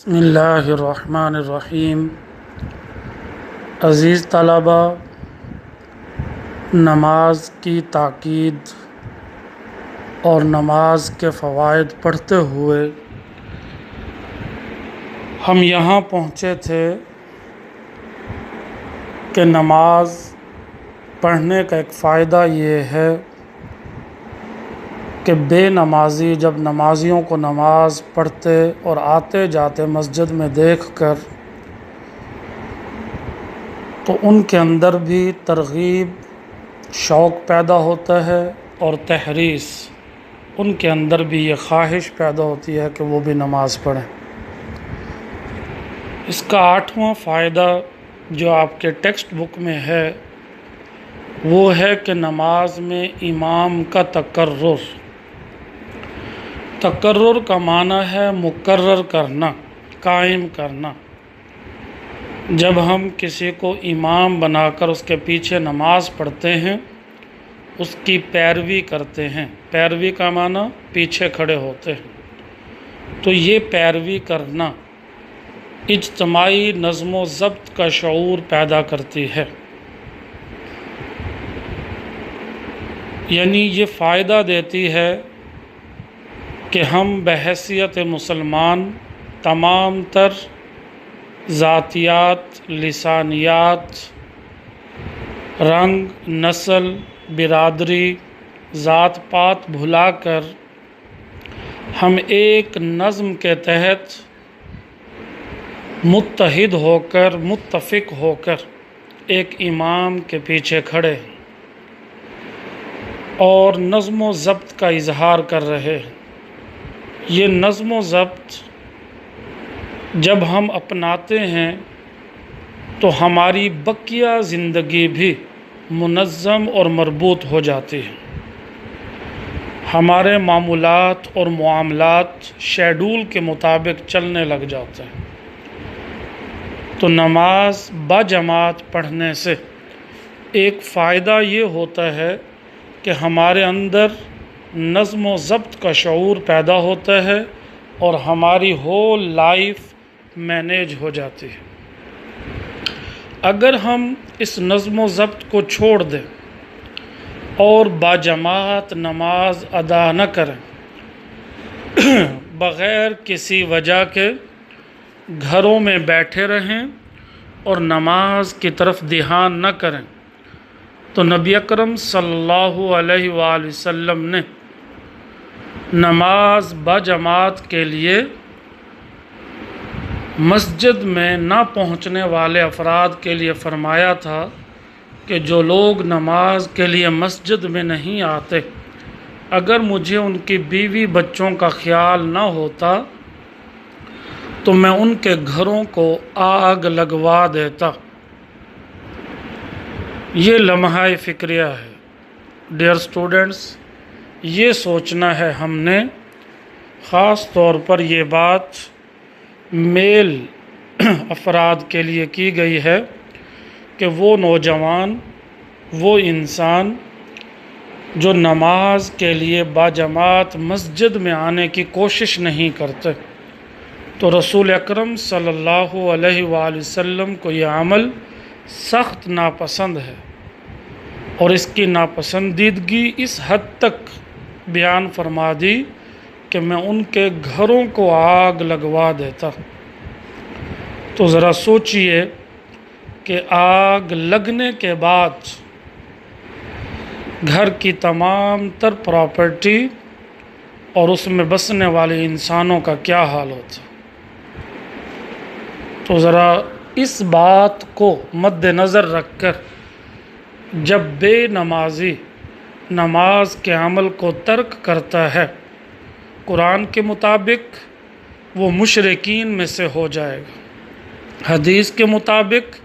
بسم اللہ الرحمن الرحیم۔ عزیز طلبہ، نماز کی تاکید اور نماز کے فوائد پڑھتے ہوئے ہم یہاں پہنچے تھے کہ نماز پڑھنے کا ایک فائدہ یہ ہے کہ بے نمازی جب نمازیوں کو نماز پڑھتے اور آتے جاتے مسجد میں دیکھ کر تو ان کے اندر بھی ترغیب، شوق پیدا ہوتا ہے اور تحریص، ان کے اندر بھی یہ خواہش پیدا ہوتی ہے کہ وہ بھی نماز پڑھیں۔ اس کا 8واں فائدہ جو آپ کے ٹیکسٹ بک میں ہے وہ ہے کہ نماز میں امام کا تقرر کا معنی ہے مقرر کرنا، قائم کرنا۔ جب ہم کسی کو امام بنا کر اس کے پیچھے نماز پڑھتے ہیں، اس کی پیروی کرتے ہیں، پیروی کا معنی پیچھے کھڑے ہوتے ہیں، تو یہ پیروی کرنا اجتماعی نظم و ضبط کا شعور پیدا کرتی ہے۔ یعنی یہ فائدہ دیتی ہے کہ ہم بحیثیت مسلمان تمام تر ذاتیات، لسانیات، رنگ، نسل، برادری، ذات پات بھلا کر ہم ایک نظم کے تحت متحد ہو کر، متفق ہو کر ایک امام کے پیچھے کھڑے اور نظم و ضبط کا اظہار کر رہے ہیں۔ یہ نظم و ضبط جب ہم اپناتے ہیں تو ہماری بقیہ زندگی بھی منظم اور مربوط ہو جاتی ہے، ہمارے معمولات اور معاملات شیڈول کے مطابق چلنے لگ جاتے ہیں۔ تو نماز باجماعت پڑھنے سے ایک فائدہ یہ ہوتا ہے کہ ہمارے اندر نظم و ضبط کا شعور پیدا ہوتا ہے اور ہماری ہول لائف مینیج ہو جاتی ہے۔ اگر ہم اس نظم و ضبط کو چھوڑ دیں اور باجماعت نماز ادا نہ کریں، بغیر کسی وجہ کے گھروں میں بیٹھے رہیں اور نماز کی طرف دھیان نہ کریں، تو نبی اکرم صلی اللہ علیہ وآلہ وسلم نے نماز باجماعت کے لیے مسجد میں نہ پہنچنے والے افراد کے لیے فرمایا تھا کہ جو لوگ نماز کے لیے مسجد میں نہیں آتے، اگر مجھے ان کی بیوی بچوں کا خیال نہ ہوتا تو میں ان کے گھروں کو آگ لگوا دیتا۔ یہ لمحہ فکریہ ہے۔ ڈیئر اسٹوڈنٹس، یہ سوچنا ہے ہم نے، خاص طور پر یہ بات میل افراد کے لیے کی گئی ہے کہ وہ نوجوان، وہ انسان جو نماز کے لیے باجماعت مسجد میں آنے کی کوشش نہیں کرتے، تو رسول اکرم صلی اللہ علیہ وآلہ وسلم کو یہ عمل سخت ناپسند ہے، اور اس کی ناپسندیدگی اس حد تک بیان فرما دی کہ میں ان کے گھروں کو آگ لگوا دیتا۔ تو ذرا سوچئے کہ آگ لگنے کے بعد گھر کی تمام تر پراپرٹی اور اس میں بسنے والے انسانوں کا کیا حال ہوتا۔ تو ذرا اس بات کو مد نظر رکھ کر جب بے نمازی نماز کے عمل کو ترک کرتا ہے، قرآن کے مطابق وہ مشرکین میں سے ہو جائے گا۔ حدیث کے مطابق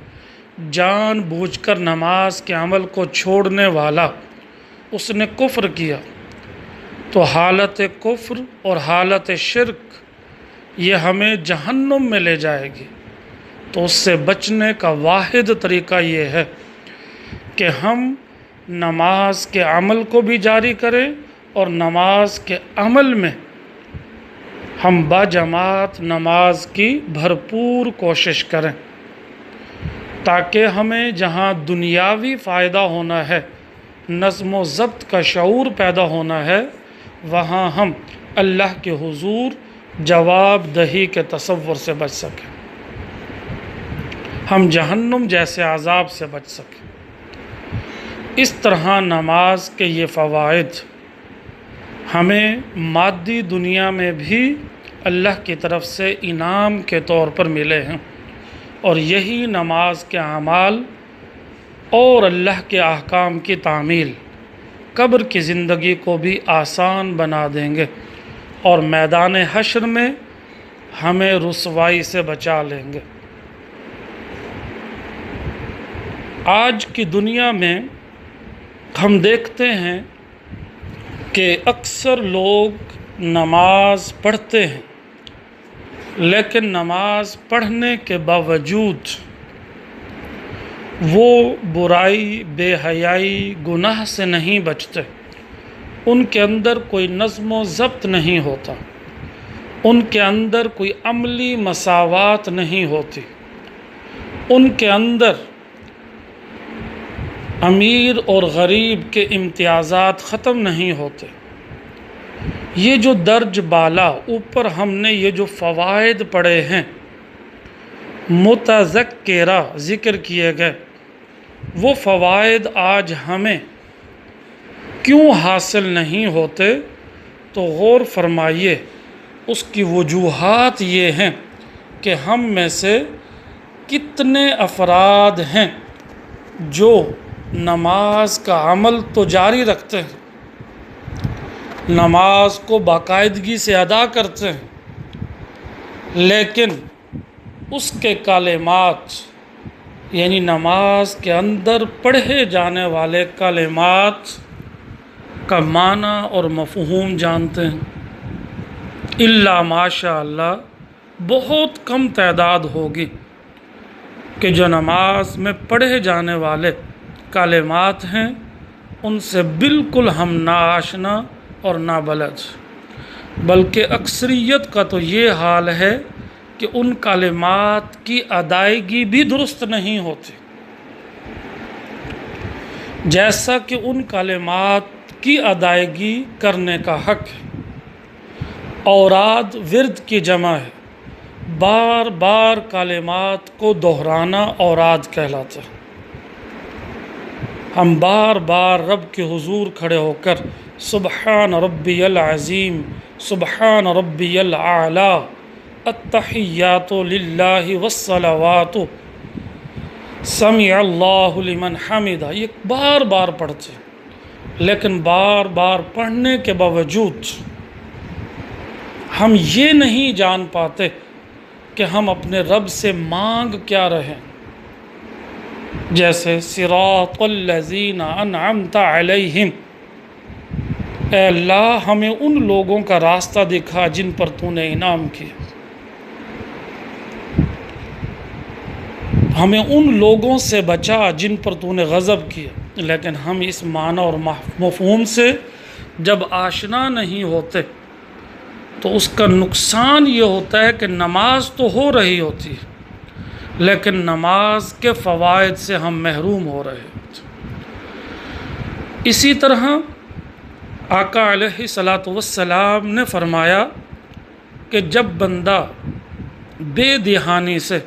جان بوجھ کر نماز کے عمل کو چھوڑنے والا، اس نے کفر کیا، تو حالت کفر اور حالت شرک یہ ہمیں جہنم میں لے جائے گی۔ تو اس سے بچنے کا واحد طریقہ یہ ہے کہ ہم نماز کے عمل کو بھی جاری کریں اور نماز کے عمل میں ہم باجماعت نماز کی بھرپور کوشش کریں تاکہ ہمیں جہاں دنیاوی فائدہ ہونا ہے، نظم و ضبط کا شعور پیدا ہونا ہے، وہاں ہم اللہ کے حضور جواب دہی کے تصور سے بچ سکیں، ہم جہنم جیسے عذاب سے بچ سکیں۔ اس طرح نماز کے یہ فوائد ہمیں مادی دنیا میں بھی اللہ کی طرف سے انعام کے طور پر ملے ہیں، اور یہی نماز کے اعمال اور اللہ کے احکام کی تعمیل قبر کی زندگی کو بھی آسان بنا دیں گے اور میدان حشر میں ہمیں رسوائی سے بچا لیں گے۔ آج کی دنیا میں ہم دیکھتے ہیں کہ اکثر لوگ نماز پڑھتے ہیں، لیکن نماز پڑھنے کے باوجود وہ برائی، بے حیائی، گناہ سے نہیں بچتے، ان کے اندر کوئی نظم و ضبط نہیں ہوتا، ان کے اندر کوئی عملی مساوات نہیں ہوتی، ان کے اندر امیر اور غریب کے امتیازات ختم نہیں ہوتے۔ یہ جو درج بالا اوپر ہم نے یہ جو فوائد پڑھے ہیں، متذکرہ ذکر کیے گئے، وہ فوائد آج ہمیں کیوں حاصل نہیں ہوتے؟ تو غور فرمائیے، اس کی وجوہات یہ ہیں کہ ہم میں سے کتنے افراد ہیں جو نماز کا عمل تو جاری رکھتے ہیں، نماز کو باقاعدگی سے ادا کرتے ہیں، لیکن اس کے کلمات یعنی نماز کے اندر پڑھے جانے والے کلمات کا معنی اور مفہوم جانتے ہیں؟ الا ماشاء اللہ بہت کم تعداد ہوگی کہ جو نماز میں پڑھے جانے والے کلمات ہیں ان سے بالکل ہم ناآشنا اور نابلد، بلکہ اکثریت کا تو یہ حال ہے کہ ان کلمات کی ادائیگی بھی درست نہیں ہوتی، جیسا کہ ان کلمات کی ادائیگی کرنے کا حق ہے۔ اوراد ورد کی جمع ہے، بار بار کلمات کو دہرانا اوراد کہلاتا ہے۔ ہم بار بار رب کے حضور کھڑے ہو کر سبحان ربی العظیم، سبحان ربی الاعلی، التحیات للہ والصلوات، سمع اللہ لمن حمدہ، یہ بار بار پڑھتے ہیں، لیکن بار بار پڑھنے کے باوجود ہم یہ نہیں جان پاتے کہ ہم اپنے رب سے مانگ کیا رہے ہیں۔ جیسے صراط الذین انعمت علیہم، اے اللہ ہمیں ان لوگوں کا راستہ دکھا جن پر تو نے انعام کیا، ہمیں ان لوگوں سے بچا جن پر تو نے غضب کیا۔ لیکن ہم اس معنی اور مفہوم سے جب آشنا نہیں ہوتے تو اس کا نقصان یہ ہوتا ہے کہ نماز تو ہو رہی ہوتی ہے لیکن نماز کے فوائد سے ہم محروم ہو رہے ہوتے۔ اسی طرح آقا علیہ الصلاۃ والسلام نے فرمایا کہ جب بندہ بے دہانی سے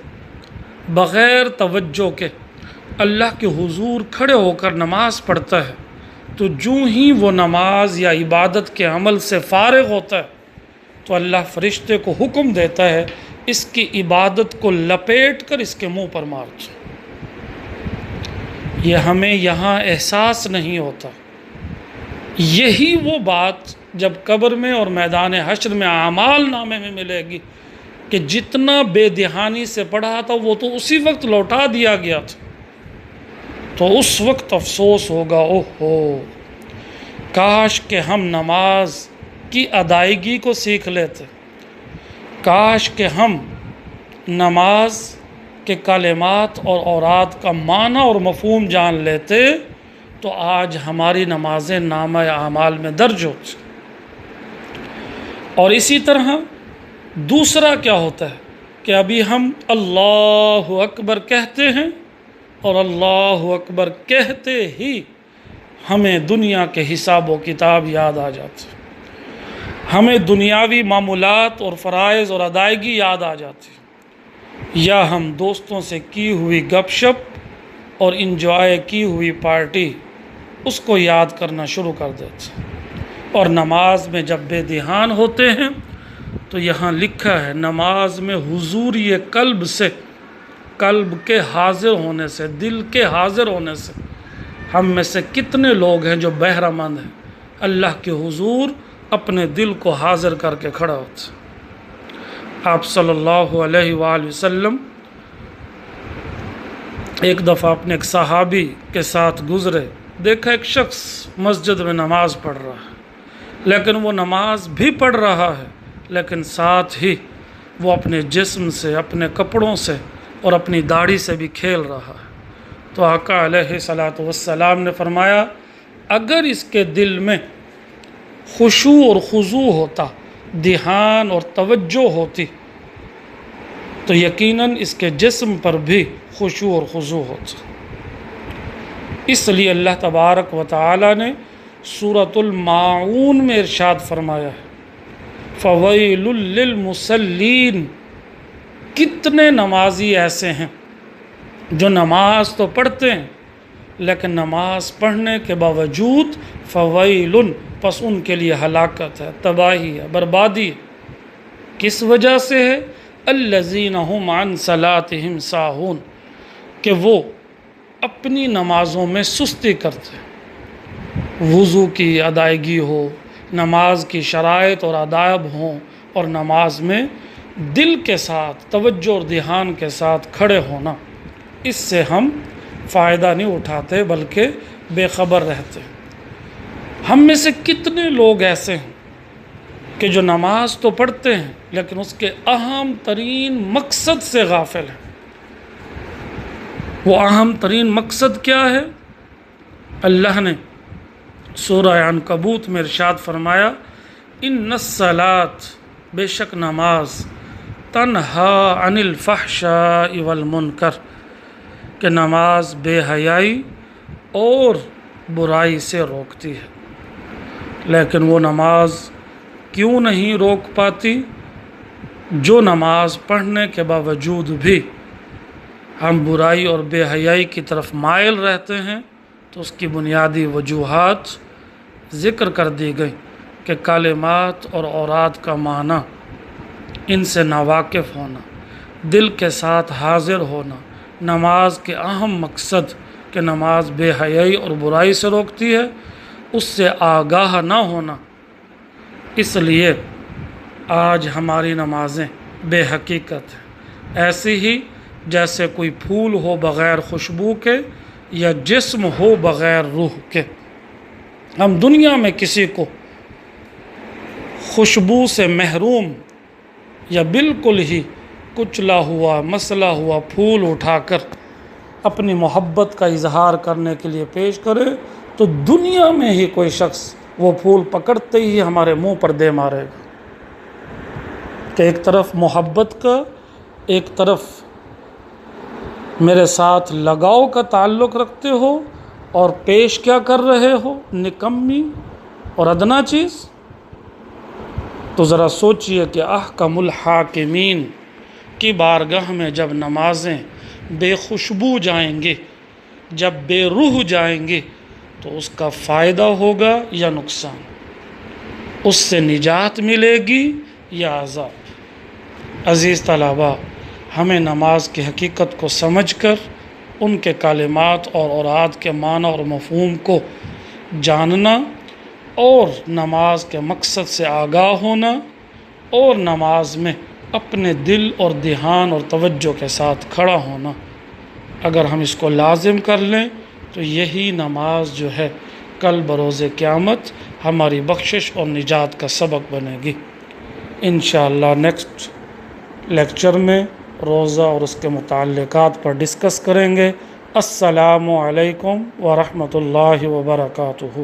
بغیر توجہ کے اللہ کے حضور کھڑے ہو کر نماز پڑھتا ہے تو جو ہی وہ نماز یا عبادت کے عمل سے فارغ ہوتا ہے تو اللہ فرشتے کو حکم دیتا ہے اس کی عبادت کو لپیٹ کر اس کے منہ پر مار دو۔ یہ ہمیں یہاں احساس نہیں ہوتا۔ یہی وہ بات جب قبر میں اور میدان حشر میں اعمال نامے میں ملے گی کہ جتنا بے دہانی سے پڑھا تھا وہ تو اسی وقت لوٹا دیا گیا تھا، تو اس وقت افسوس ہوگا، اوہو کاش کہ ہم نماز کی ادائیگی کو سیکھ لیتے، کاش کہ ہم نماز کے کلمات اور اوراد کا معنی اور مفہوم جان لیتے تو آج ہماری نمازیں نامہ اعمال میں درج ہوتی۔ اور اسی طرح دوسرا کیا ہوتا ہے کہ ابھی ہم اللہ اکبر کہتے ہیں اور اللہ اکبر کہتے ہی ہمیں دنیا کے حساب و کتاب یاد آ جاتے ہیں، ہمیں دنیاوی معمولات اور فرائض اور ادائیگی یاد آ جاتی ہے، یا ہم دوستوں سے کی ہوئی گپ شپ اور انجوائے کی ہوئی پارٹی اس کو یاد کرنا شروع کر دیتے ہیں۔ اور نماز میں جب بے دھیان ہوتے ہیں تو یہاں لکھا ہے نماز میں حضور قلب سے، قلب کے حاضر ہونے سے، دل کے حاضر ہونے سے، ہم میں سے کتنے لوگ ہیں جو بہرہ مند ہیں، اللہ کے حضور اپنے دل کو حاضر کر کے کھڑا ہوتے ہیں۔ آپ صلی اللہ علیہ وآلہ وسلم ایک دفعہ اپنے ایک صحابی کے ساتھ گزرے، دیکھا ایک شخص مسجد میں نماز پڑھ رہا ہے، لیکن وہ نماز بھی پڑھ رہا ہے لیکن ساتھ ہی وہ اپنے جسم سے، اپنے کپڑوں سے اور اپنی داڑھی سے بھی کھیل رہا ہے۔ تو آقا علیہ الصلوۃ والسلام نے فرمایا اگر اس کے دل میں خشوع اور خضوع ہوتا، دھیان اور توجہ ہوتی، تو یقیناً اس کے جسم پر بھی خشوع اور خضوع ہوتا۔ اس لیے اللہ تبارک و تعالی نے سورۃ الماعون میں ارشاد فرمایا ہے فویل للمصلین، کتنے نمازی ایسے ہیں جو نماز تو پڑھتے ہیں لیکن نماز پڑھنے کے باوجود فویل، پس ان کے لیے ہلاکت ہے، تباہی ہے، بربادی ہے۔ کس وجہ سے ہے؟ الذین هم عن صلاتهم ساہون، کہ وہ اپنی نمازوں میں سستی کرتے ہیں، وضو کی ادائیگی ہو، نماز کی شرائط اور آداب ہوں، اور نماز میں دل کے ساتھ، توجہ اور دھیان کے ساتھ کھڑے ہونا، اس سے ہم فائدہ نہیں اٹھاتے بلکہ بے خبر رہتے ہیں۔ ہم میں سے کتنے لوگ ایسے ہیں کہ جو نماز تو پڑھتے ہیں لیکن اس کے اہم ترین مقصد سے غافل ہیں۔ وہ اہم ترین مقصد کیا ہے؟ اللہ نے سورہ عنکبوت میں ارشاد فرمایا ان الصلاۃ، بے شک نماز، تنہا عن الفحشاء والمنکر، کہ نماز بے حیائی اور برائی سے روکتی ہے۔ لیکن وہ نماز کیوں نہیں روک پاتی؟ جو نماز پڑھنے کے باوجود بھی ہم برائی اور بے حیائی کی طرف مائل رہتے ہیں، تو اس کی بنیادی وجوہات ذکر کر دی گئی کہ کلمات اور اوراد کا معنی، ان سے ناواقف ہونا، دل کے ساتھ حاضر ہونا، نماز کے اہم مقصد کہ نماز بے حیائی اور برائی سے روکتی ہے، اس سے آگاہ نہ ہونا۔ اس لیے آج ہماری نمازیں بے حقیقت ہیں، ایسی ہی جیسے کوئی پھول ہو بغیر خوشبو کے یا جسم ہو بغیر روح کے۔ ہم دنیا میں کسی کو خوشبو سے محروم یا بالکل ہی کچلا ہوا، مسلا ہوا پھول اٹھا کر اپنی محبت کا اظہار کرنے کے لیے پیش کرے تو دنیا میں ہی کوئی شخص وہ پھول پکڑتے ہی ہمارے منہ پر دے مارے گا کہ ایک طرف محبت کا، ایک طرف میرے ساتھ لگاؤ کا تعلق رکھتے ہو، اور پیش کیا کر رہے ہو؟ نکمی اور ادنا چیز۔ تو ذرا سوچئے کہ احکم الحاکمین کی بارگاہ میں جب نمازیں بے خوشبو جائیں گے، جب بے روح جائیں گے، تو اس کا فائدہ ہوگا یا نقصان؟ اس سے نجات ملے گی یا عذاب؟ عزیز طلباء، ہمیں نماز کی حقیقت کو سمجھ کر ان کے کلمات اور اوراد کے معنی اور مفہوم کو جاننا، اور نماز کے مقصد سے آگاہ ہونا، اور نماز میں اپنے دل اور دھیان اور توجہ کے ساتھ کھڑا ہونا، اگر ہم اس کو لازم کر لیں تو یہی نماز جو ہے کل بروز قیامت ہماری بخشش اور نجات کا سبب بنے گی۔ انشاءاللہ نیکسٹ لیکچر میں روزہ اور اس کے متعلقات پر ڈسکس کریں گے۔ السلام علیکم ورحمۃ اللہ وبرکاتہ۔